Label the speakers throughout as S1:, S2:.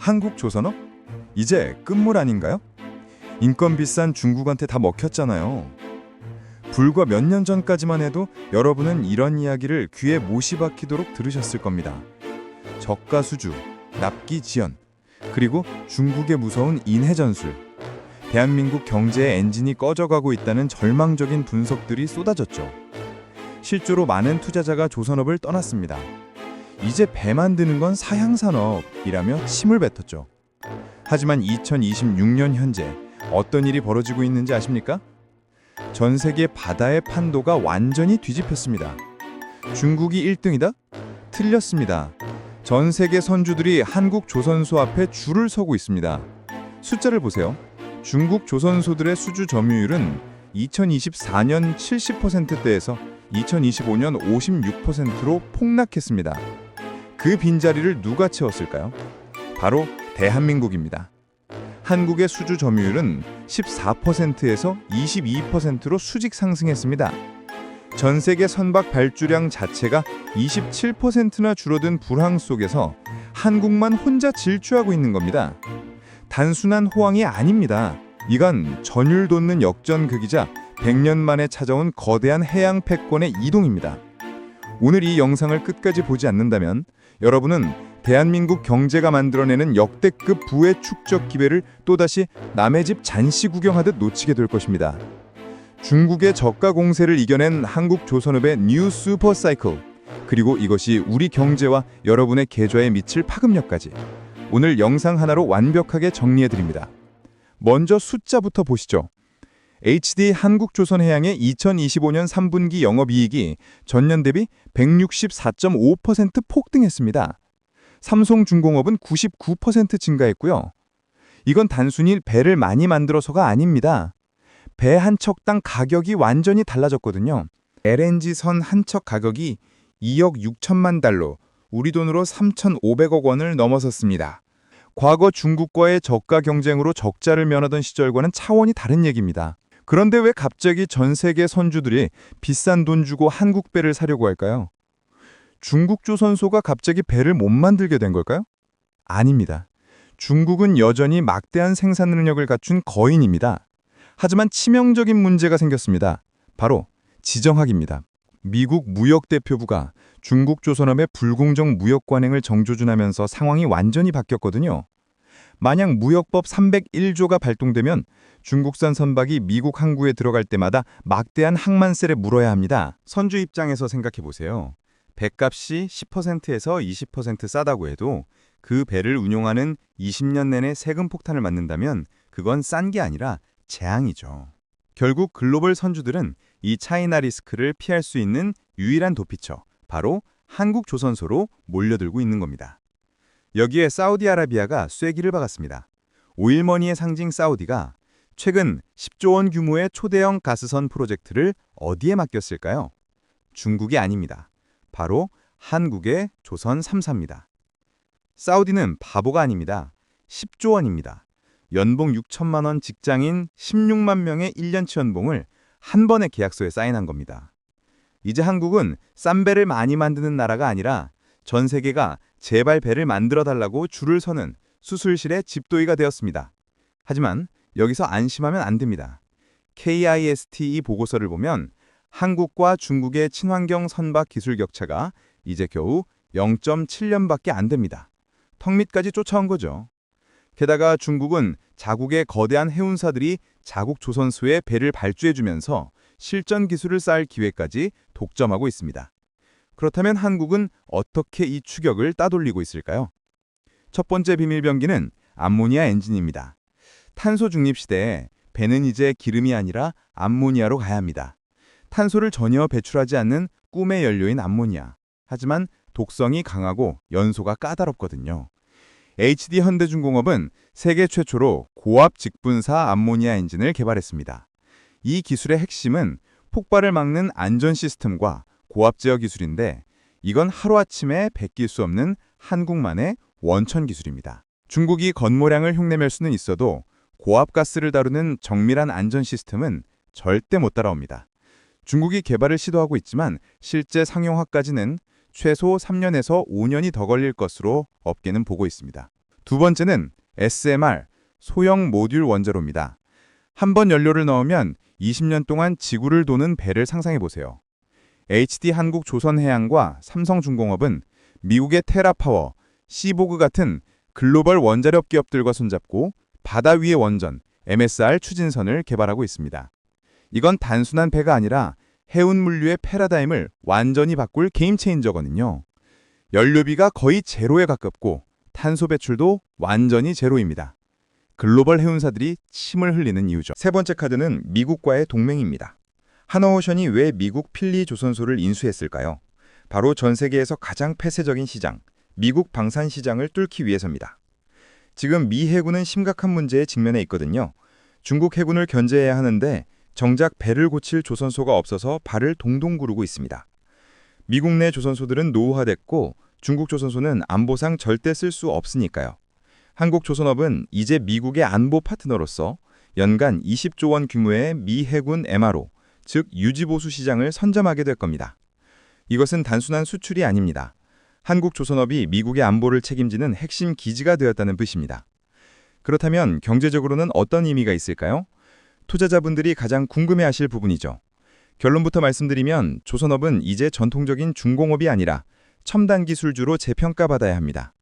S1: 한국조선업? 이제 끝물 아닌가요? 인건 비싼 중국한테 다 먹혔잖아요. 불과 몇 년 전까지만 해도 여러분은 이런 이야기를 귀에 못이 박히도록 들으셨을 겁니다. 저가 수주, 납기 지연, 그리고 중국의 무서운 인해 전술. 대한민국 경제의 엔진이 꺼져가고 있다는 절망적인 분석들이 쏟아졌죠. 실제로 많은 투자자가 조선업을 떠났습니다. 이제 배 만드는 건 사양산업이라며 침을 뱉었죠. 하지만 2026년 현재 어떤 일이 벌어지고 있는지 아십니까? 전 세계 바다의 판도가 완전히 뒤집혔습니다. 중국이 1등이다? 틀렸습니다. 전 세계 선주들이 한국 조선소 앞에 줄을 서고 있습니다. 숫자를 보세요. 중국 조선소들의 수주 점유율은 2024년 70%대에서 2025년 56%로 폭락했습니다. 그 빈자리를 누가 채웠을까요? 바로 대한민국입니다. 한국의 수주 점유율은 14%에서 22%로 수직 상승했습니다. 전 세계 선박 발주량 자체가 27%나 줄어든 불황 속에서 한국만 혼자 질주하고 있는 겁니다. 단순한 호황이 아닙니다. 이건 전율 돋는 역전극이자 100년 만에 찾아온 거대한 해양 패권의 이동입니다. 오늘 이 영상을 끝까지 보지 않는다면 여러분은 대한민국 경제가 만들어내는 역대급 부의 축적 기회를 또다시 남의 집 잔씨 구경하듯 놓치게 될 것입니다. 중국의 저가 공세를 이겨낸 한국 조선업의 뉴 슈퍼 사이클, 그리고 이것이 우리 경제와 여러분의 계좌에 미칠 파급력까지 오늘 영상 하나로 완벽하게 정리해드립니다. 먼저 숫자부터 보시죠. HD 한국조선해양의 2025년 3분기 영업이익이 전년 대비 164.5% 폭등했습니다. 삼성중공업은 99% 증가했고요. 이건 단순히 배를 많이 만들어서가 아닙니다. 배 한 척당 가격이 완전히 달라졌거든요. LNG선 한 척 가격이 2억 6천만 달러, 우리 돈으로 3,500억 원을 넘어섰습니다. 과거 중국과의 저가 경쟁으로 적자를 면하던 시절과는 차원이 다른 얘기입니다. 그런데 왜 갑자기 전 세계 선주들이 비싼 돈 주고 한국 배를 사려고 할까요? 중국 조선소가 갑자기 배를 못 만들게 된 걸까요? 아닙니다. 중국은 여전히 막대한 생산 능력을 갖춘 거인입니다. 하지만 치명적인 문제가 생겼습니다. 바로 지정학입니다. 미국 무역대표부가 중국 조선업의 불공정 무역 관행을 정조준하면서 상황이 완전히 바뀌었거든요. 만약 무역법 301조가 발동되면 중국산 선박이 미국 항구에 들어갈 때마다 막대한 항만세를 물어야 합니다. 선주 입장에서 생각해보세요. 배값이 10%에서 20% 싸다고 해도 그 배를 운용하는 20년 내내 세금 폭탄을 맞는다면 그건 싼 게 아니라 재앙이죠. 결국 글로벌 선주들은 이 차이나 리스크를 피할 수 있는 유일한 도피처, 바로 한국 조선소로 몰려들고 있는 겁니다. 여기에 사우디아라비아가 쐐기를 박았습니다. 오일머니의 상징 사우디가 최근 10조 원 규모의 초대형 가스선 프로젝트를 어디에 맡겼을까요? 중국이 아닙니다. 바로 한국의 조선 3사입니다. 사우디는 바보가 아닙니다. 10조 원입니다. 연봉 6천만 원 직장인 16만 명의 1년치 연봉을 한 번의 계약서에 사인한 겁니다. 이제 한국은 싼 배를 많이 만드는 나라가 아니라 전 세계가 제발 배를 만들어달라고 줄을 서는 수술실의 집도이가 되었습니다. 하지만 여기서 안심하면 안 됩니다. KISTE 보고서를 보면 한국과 중국의 친환경 선박 기술 격차가 이제 겨우 0.7년밖에 안 됩니다. 턱 밑까지 쫓아온 거죠. 게다가 중국은 자국의 거대한 해운사들이 자국 조선소에 배를 발주해주면서 실전 기술을 쌓을 기회까지 독점하고 있습니다. 그렇다면 한국은 어떻게 이 추격을 따돌리고 있을까요? 첫 번째 비밀병기는 암모니아 엔진입니다. 탄소 중립 시대에 배는 이제 기름이 아니라 암모니아로 가야 합니다. 탄소를 전혀 배출하지 않는 꿈의 연료인 암모니아. 하지만 독성이 강하고 연소가 까다롭거든요. HD 현대중공업은 세계 최초로 고압 직분사 암모니아 엔진을 개발했습니다. 이 기술의 핵심은 폭발을 막는 안전 시스템과 고압 제어 기술인데 이건 하루아침에 베낄 수 없는 한국만의 원천 기술입니다. 중국이 겉모량을 흉내낼 수는 있어도 고압 가스를 다루는 정밀한 안전 시스템은 절대 못 따라옵니다. 중국이 개발을 시도하고 있지만 실제 상용화까지는 최소 3년에서 5년이 더 걸릴 것으로 업계는 보고 있습니다. 두 번째는 SMR, 소형 모듈 원자로입니다. 한 번 연료를 넣으면 20년 동안 지구를 도는 배를 상상해 보세요. HD 한국조선해양과 삼성중공업은 미국의 테라파워, 시보그 같은 글로벌 원자력 기업들과 손잡고 바다 위의 원전, MSR 추진선을 개발하고 있습니다. 이건 단순한 배가 아니라 해운 물류의 패러다임을 완전히 바꿀 게임 체인저거든요. 연료비가 거의 제로에 가깝고 탄소 배출도 완전히 제로입니다. 글로벌 해운사들이 침을 흘리는 이유죠. 세 번째 카드는 미국과의 동맹입니다. 하나오션이 왜 미국 필리 조선소를 인수했을까요? 바로 전 세계에서 가장 폐쇄적인 시장, 미국 방산 시장을 뚫기 위해서입니다. 지금 미 해군은 심각한 문제에 직면해 있거든요. 중국 해군을 견제해야 하는데 정작 배를 고칠 조선소가 없어서 발을 동동 구르고 있습니다. 미국 내 조선소들은 노후화됐고 중국 조선소는 안보상 절대 쓸 수 없으니까요. 한국조선업은 이제 미국의 안보 파트너로서 연간 20조 원 규모의 미 해군 MRO, 즉 유지보수 시장을 선점하게 될 겁니다. 이것은 단순한 수출이 아닙니다. 한국조선업이 미국의 안보를 책임지는 핵심 기지가 되었다는 뜻입니다. 그렇다면 경제적으로는 어떤 의미가 있을까요? 투자자분들이 가장 궁금해하실 부분이죠. 결론부터 말씀드리면 조선업은 이제 전통적인 중공업이 아니라 첨단 기술주로 재평가받아야 합니다.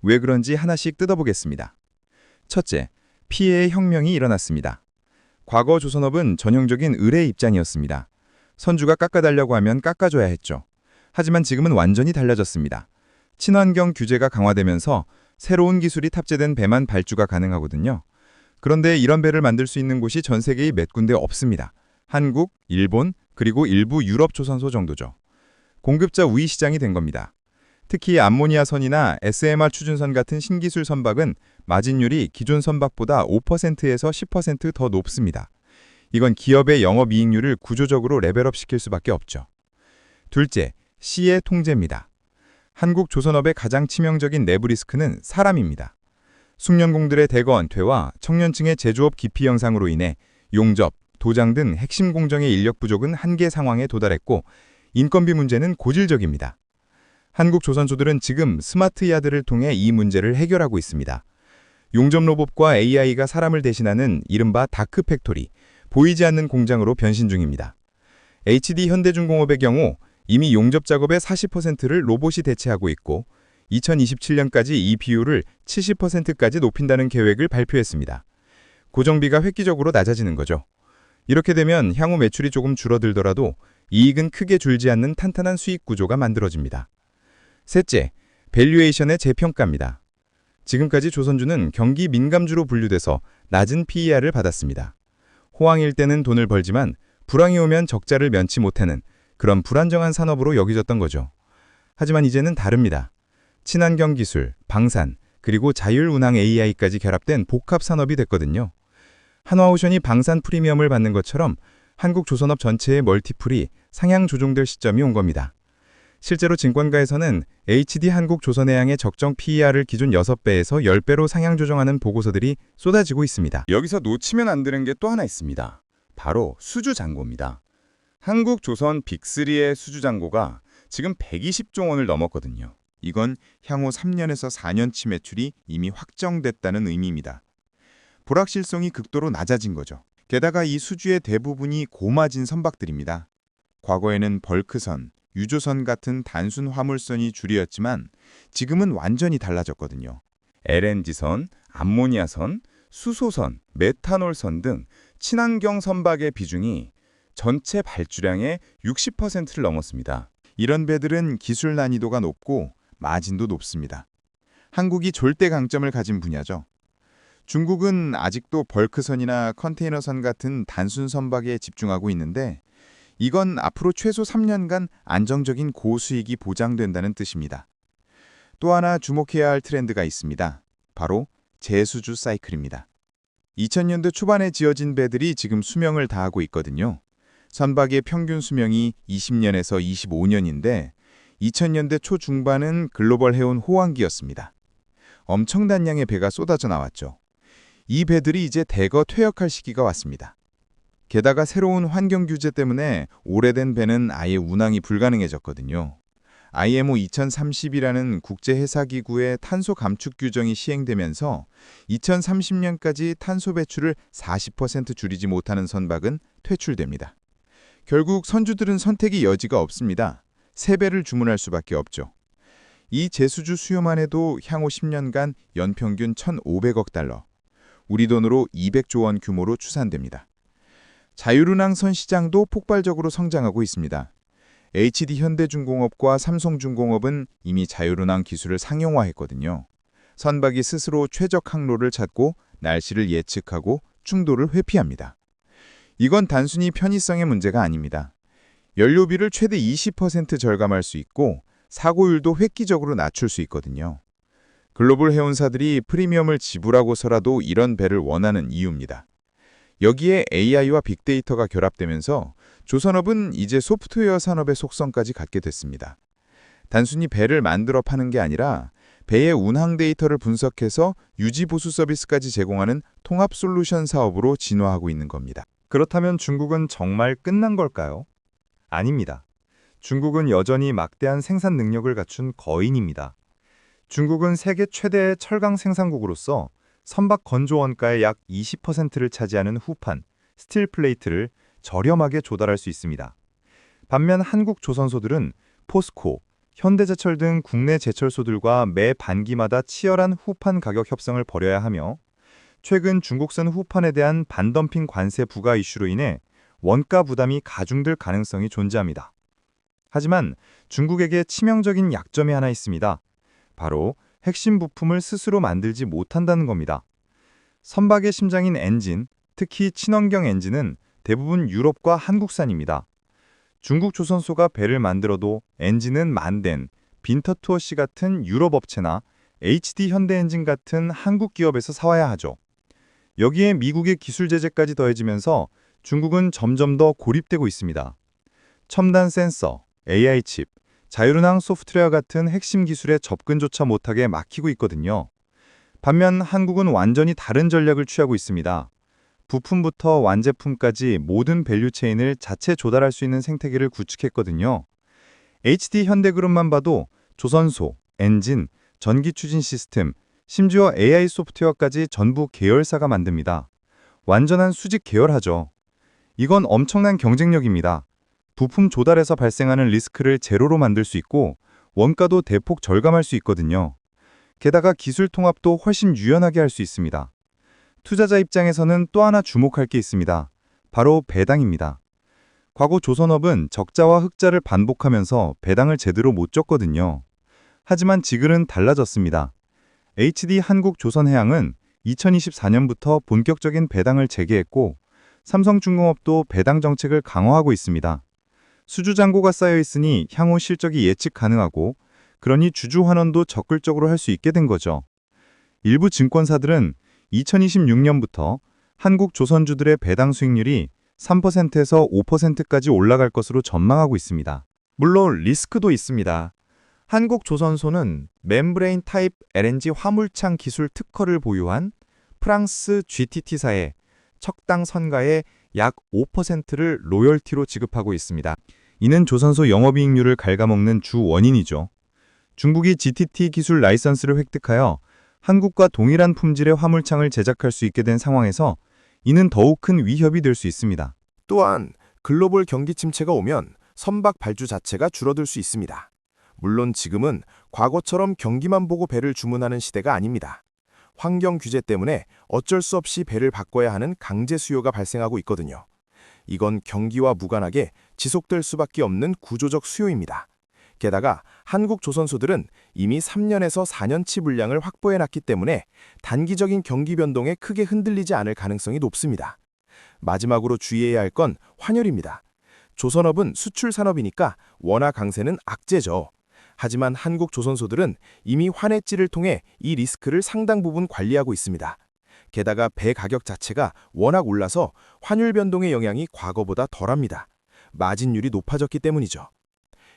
S1: 왜 그런지 하나씩 뜯어보겠습니다. 첫째, 피해의 혁명이 일어났습니다. 과거 조선업은 전형적인 을의 입장이었습니다. 선주가 깎아달라고 하면 깎아줘야 했죠. 하지만 지금은 완전히 달라졌습니다. 친환경 규제가 강화되면서 새로운 기술이 탑재된 배만 발주가 가능하거든요. 그런데 이런 배를 만들 수 있는 곳이 전 세계에 몇 군데 없습니다. 한국, 일본, 그리고 일부 유럽 조선소 정도죠. 공급자 우위 시장이 된 겁니다. 특히 암모니아선이나 SMR 추진선 같은 신기술 선박은 마진율이 기존 선박보다 5%에서 10% 더 높습니다. 이건 기업의 영업이익률을 구조적으로 레벨업 시킬 수밖에 없죠. 둘째, 시의 통제입니다. 한국 조선업의 가장 치명적인 내부 리스크는 사람입니다. 숙련공들의 대거 은퇴와 청년층의 제조업 기피 현상으로 인해 용접, 도장 등 핵심 공정의 인력 부족은 한계 상황에 도달했고 인건비 문제는 고질적입니다. 한국 조선소들은 지금 스마트 야드를 통해 이 문제를 해결하고 있습니다. 용접 로봇과 AI가 사람을 대신하는 이른바 다크 팩토리, 보이지 않는 공장으로 변신 중입니다. HD 현대중공업의 경우 이미 용접 작업의 40%를 로봇이 대체하고 있고 2027년까지 이 비율을 70%까지 높인다는 계획을 발표했습니다. 고정비가 획기적으로 낮아지는 거죠. 이렇게 되면 향후 매출이 조금 줄어들더라도 이익은 크게 줄지 않는 탄탄한 수익 구조가 만들어집니다. 셋째, 밸류에이션의 재평가입니다. 지금까지 조선주는 경기 민감주로 분류돼서 낮은 PER을 받았습니다. 호황일 때는 돈을 벌지만 불황이 오면 적자를 면치 못하는 그런 불안정한 산업으로 여겨졌던 거죠. 하지만 이제는 다릅니다. 친환경 기술, 방산, 그리고 자율운항 AI까지 결합된 복합 산업이 됐거든요. 한화오션이 방산 프리미엄을 받는 것처럼 한국 조선업 전체의 멀티플이 상향 조정될 시점이 온 겁니다. 실제로 증권가에서는 HD 한국조선해양의 적정 PER을 기존 6배에서 10배로 상향 조정하는 보고서들이 쏟아지고 있습니다. 여기서 놓치면 안 되는 게 또 하나 있습니다. 바로 수주 잔고입니다. 한국조선 빅3의 수주 잔고가 지금 120조 원을 넘었거든요. 이건 향후 3년에서 4년치 매출이 이미 확정됐다는 의미입니다. 불확실성이 극도로 낮아진 거죠. 게다가 이 수주의 대부분이 고마진 선박들입니다. 과거에는 벌크선, 유조선 같은 단순 화물선이 주류였지만 지금은 완전히 달라졌거든요. LNG선, 암모니아선, 수소선, 메탄올선 등 친환경 선박의 비중이 전체 발주량의 60%를 넘었습니다. 이런 배들은 기술 난이도가 높고 마진도 높습니다. 한국이 절대 강점을 가진 분야죠. 중국은 아직도 벌크선이나 컨테이너선 같은 단순 선박에 집중하고 있는데 이건 앞으로 최소 3년간 안정적인 고수익이 보장된다는 뜻입니다. 또 하나 주목해야 할 트렌드가 있습니다. 바로 재수주 사이클입니다. 2000년대 초반에 지어진 배들이 지금 수명을 다하고 있거든요. 선박의 평균 수명이 20년에서 25년인데 2000년대 초중반은 글로벌 해운 호황기였습니다. 엄청난 양의 배가 쏟아져 나왔죠. 이 배들이 이제 대거 퇴역할 시기가 왔습니다. 게다가 새로운 환경 규제 때문에 오래된 배는 아예 운항이 불가능해졌거든요. IMO 2030이라는 국제해사기구의 탄소 감축 규정이 시행되면서 2030년까지 탄소 배출을 40% 줄이지 못하는 선박은 퇴출됩니다. 결국 선주들은 선택의 여지가 없습니다. 3배를 주문할 수밖에 없죠. 이 제수주 수요만 해도 향후 10년간 연평균 1,500억 달러, 우리 돈으로 200조 원 규모로 추산됩니다. 자유운항선 시장도 폭발적으로 성장하고 있습니다. HD 현대중공업과 삼성중공업은 이미 자유운항 기술을 상용화했거든요. 선박이 스스로 최적 항로를 찾고 날씨를 예측하고 충돌을 회피합니다. 이건 단순히 편의성의 문제가 아닙니다. 연료비를 최대 20% 절감할 수 있고 사고율도 획기적으로 낮출 수 있거든요. 글로벌 해운사들이 프리미엄을 지불하고서라도 이런 배를 원하는 이유입니다. 여기에 AI와 빅데이터가 결합되면서 조선업은 이제 소프트웨어 산업의 속성까지 갖게 됐습니다. 단순히 배를 만들어 파는 게 아니라 배의 운항 데이터를 분석해서 유지 보수 서비스까지 제공하는 통합 솔루션 사업으로 진화하고 있는 겁니다.
S2: 그렇다면 중국은 정말 끝난 걸까요? 아닙니다. 중국은 여전히 막대한 생산 능력을 갖춘 거인입니다. 중국은 세계 최대의 철강 생산국으로서 선박 건조 원가의 약 20%를 차지하는 후판, 스틸 플레이트를 저렴하게 조달할 수 있습니다. 반면 한국 조선소들은 포스코, 현대제철 등 국내 제철소들과 매 반기마다 치열한 후판 가격 협상을 벌여야 하며 최근 중국산 후판에 대한 반덤핑 관세 부과 이슈로 인해 원가 부담이 가중될 가능성이 존재합니다. 하지만 중국에게 치명적인 약점이 하나 있습니다. 바로 핵심 부품을 스스로 만들지 못한다는 겁니다. 선박의 심장인 엔진, 특히 친환경 엔진은 대부분 유럽과 한국산입니다. 중국 조선소가 배를 만들어도 엔진은 만덴, 빈터투어시 같은 유럽 업체나 HD 현대엔진 같은 한국 기업에서 사와야 하죠. 여기에 미국의 기술 제재까지 더해지면서 중국은 점점 더 고립되고 있습니다. 첨단 센서, AI 칩, 자율운항 소프트웨어 같은 핵심 기술에 접근조차 못하게 막히고 있거든요. 반면 한국은 완전히 다른 전략을 취하고 있습니다. 부품부터 완제품까지 모든 밸류체인을 자체 조달할 수 있는 생태계를 구축했거든요. HD 현대그룹만 봐도 조선소, 엔진, 전기추진 시스템, 심지어 AI 소프트웨어까지 전부 계열사가 만듭니다. 완전한 수직 계열하죠. 이건 엄청난 경쟁력입니다. 부품 조달에서 발생하는 리스크를 제로로 만들 수 있고 원가도 대폭 절감할 수 있거든요. 게다가 기술 통합도 훨씬 유연하게 할 수 있습니다. 투자자 입장에서는 또 하나 주목할 게 있습니다. 바로 배당입니다. 과거 조선업은 적자와 흑자를 반복하면서 배당을 제대로 못 줬거든요. 하지만 지금은 달라졌습니다. HD 한국조선해양은 2024년부터 본격적인 배당을 재개했고 삼성중공업도 배당 정책을 강화하고 있습니다. 수주 잔고가 쌓여 있으니 향후 실적이 예측 가능하고 그러니 주주 환원도 적극적으로 할 수 있게 된 거죠. 일부 증권사들은 2026년부터 한국 조선주들의 배당 수익률이 3%에서 5%까지 올라갈 것으로 전망하고 있습니다.
S3: 물론 리스크도 있습니다. 한국조선소는 멤브레인 타입 LNG 화물창 기술 특허를 보유한 프랑스 GTT사에 척당 선가의 약 5%를 로열티로 지급하고 있습니다.
S2: 이는 조선소 영업이익률을 갉아먹는 주 원인이죠. 중국이 GTT 기술 라이선스를 획득하여 한국과 동일한 품질의 화물창을 제작할 수 있게 된 상황에서 이는 더욱 큰 위협이 될 수 있습니다.
S3: 또한 글로벌 경기 침체가 오면 선박 발주 자체가 줄어들 수 있습니다. 물론 지금은 과거처럼 경기만 보고 배를 주문하는 시대가 아닙니다. 환경 규제 때문에 어쩔 수 없이 배를 바꿔야 하는 강제 수요가 발생하고 있거든요. 이건 경기와 무관하게 지속될 수밖에 없는 구조적 수요입니다. 게다가 한국 조선소들은 이미 3년에서 4년치 물량을 확보해놨기 때문에 단기적인 경기 변동에 크게 흔들리지 않을 가능성이 높습니다. 마지막으로 주의해야 할 건 환율입니다. 조선업은 수출 산업이니까 원화 강세는 악재죠. 하지만 한국 조선소들은 이미 환해지를 통해 이 리스크를 상당 부분 관리하고 있습니다. 게다가 배 가격 자체가 워낙 올라서 환율 변동의 영향이 과거보다 덜합니다. 마진율이 높아졌기 때문이죠.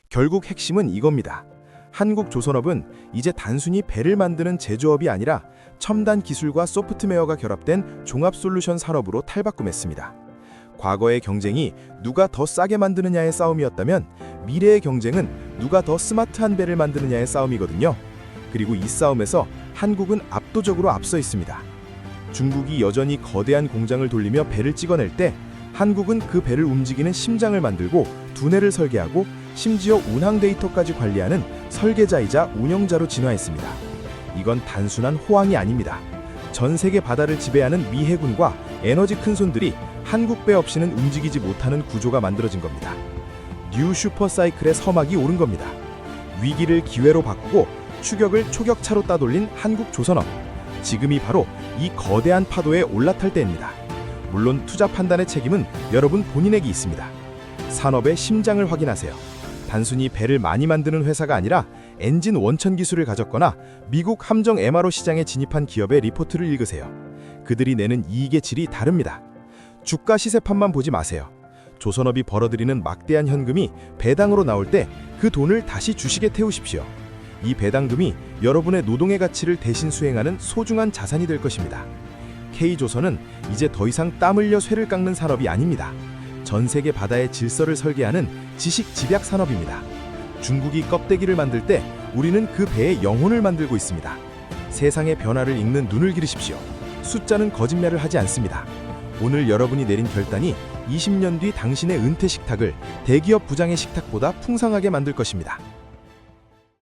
S3: 결국 핵심은 이겁니다. 한국 조선업은 이제 단순히 배를 만드는 제조업이 아니라 첨단 기술과 소프트웨어가 결합된 종합 솔루션 산업으로 탈바꿈했습니다. 과거의 경쟁이 누가 더 싸게 만드느냐의 싸움이었다면 미래의 경쟁은 누가 더 스마트한 배를 만드느냐의 싸움이거든요. 그리고 이 싸움에서 한국은 압도적으로 앞서 있습니다. 중국이 여전히 거대한 공장을 돌리며 배를 찍어낼 때 한국은 그 배를 움직이는 심장을 만들고 두뇌를 설계하고 심지어 운항 데이터까지 관리하는 설계자이자 운영자로 진화했습니다. 이건 단순한 호황이 아닙니다. 전 세계 바다를 지배하는 미 해군과 에너지 큰손들이 한국 배 없이는 움직이지 못하는 구조가 만들어진 겁니다. 뉴 슈퍼사이클의 서막이 오른 겁니다. 위기를 기회로 바꾸고 추격을 초격차로 따돌린 한국 조선업. 지금이 바로 이 거대한 파도에 올라탈 때입니다. 물론 투자 판단의 책임은 여러분 본인에게 있습니다. 산업의 심장을 확인하세요. 단순히 배를 많이 만드는 회사가 아니라 엔진 원천 기술을 가졌거나 미국 함정 MRO 시장에 진입한 기업의 리포트를 읽으세요. 그들이 내는 이익의 질이 다릅니다. 주가 시세판만 보지 마세요. 조선업이 벌어들이는 막대한 현금이 배당으로 나올 때 그 돈을 다시 주식에 태우십시오. 이 배당금이 여러분의 노동의 가치를 대신 수행하는 소중한 자산이 될 것입니다. K조선은 이제 더 이상 땀 흘려 쇠를 깎는 산업이 아닙니다. 전 세계 바다의 질서를 설계하는 지식 집약 산업입니다. 중국이 껍데기를 만들 때 우리는 그 배의 영혼을 만들고 있습니다. 세상의 변화를 읽는 눈을 기르십시오. 숫자는 거짓말을 하지 않습니다. 오늘 여러분이 내린 결단이 20년 뒤 당신의 은퇴 식탁을 대기업 부장의 식탁보다 풍성하게 만들 것입니다.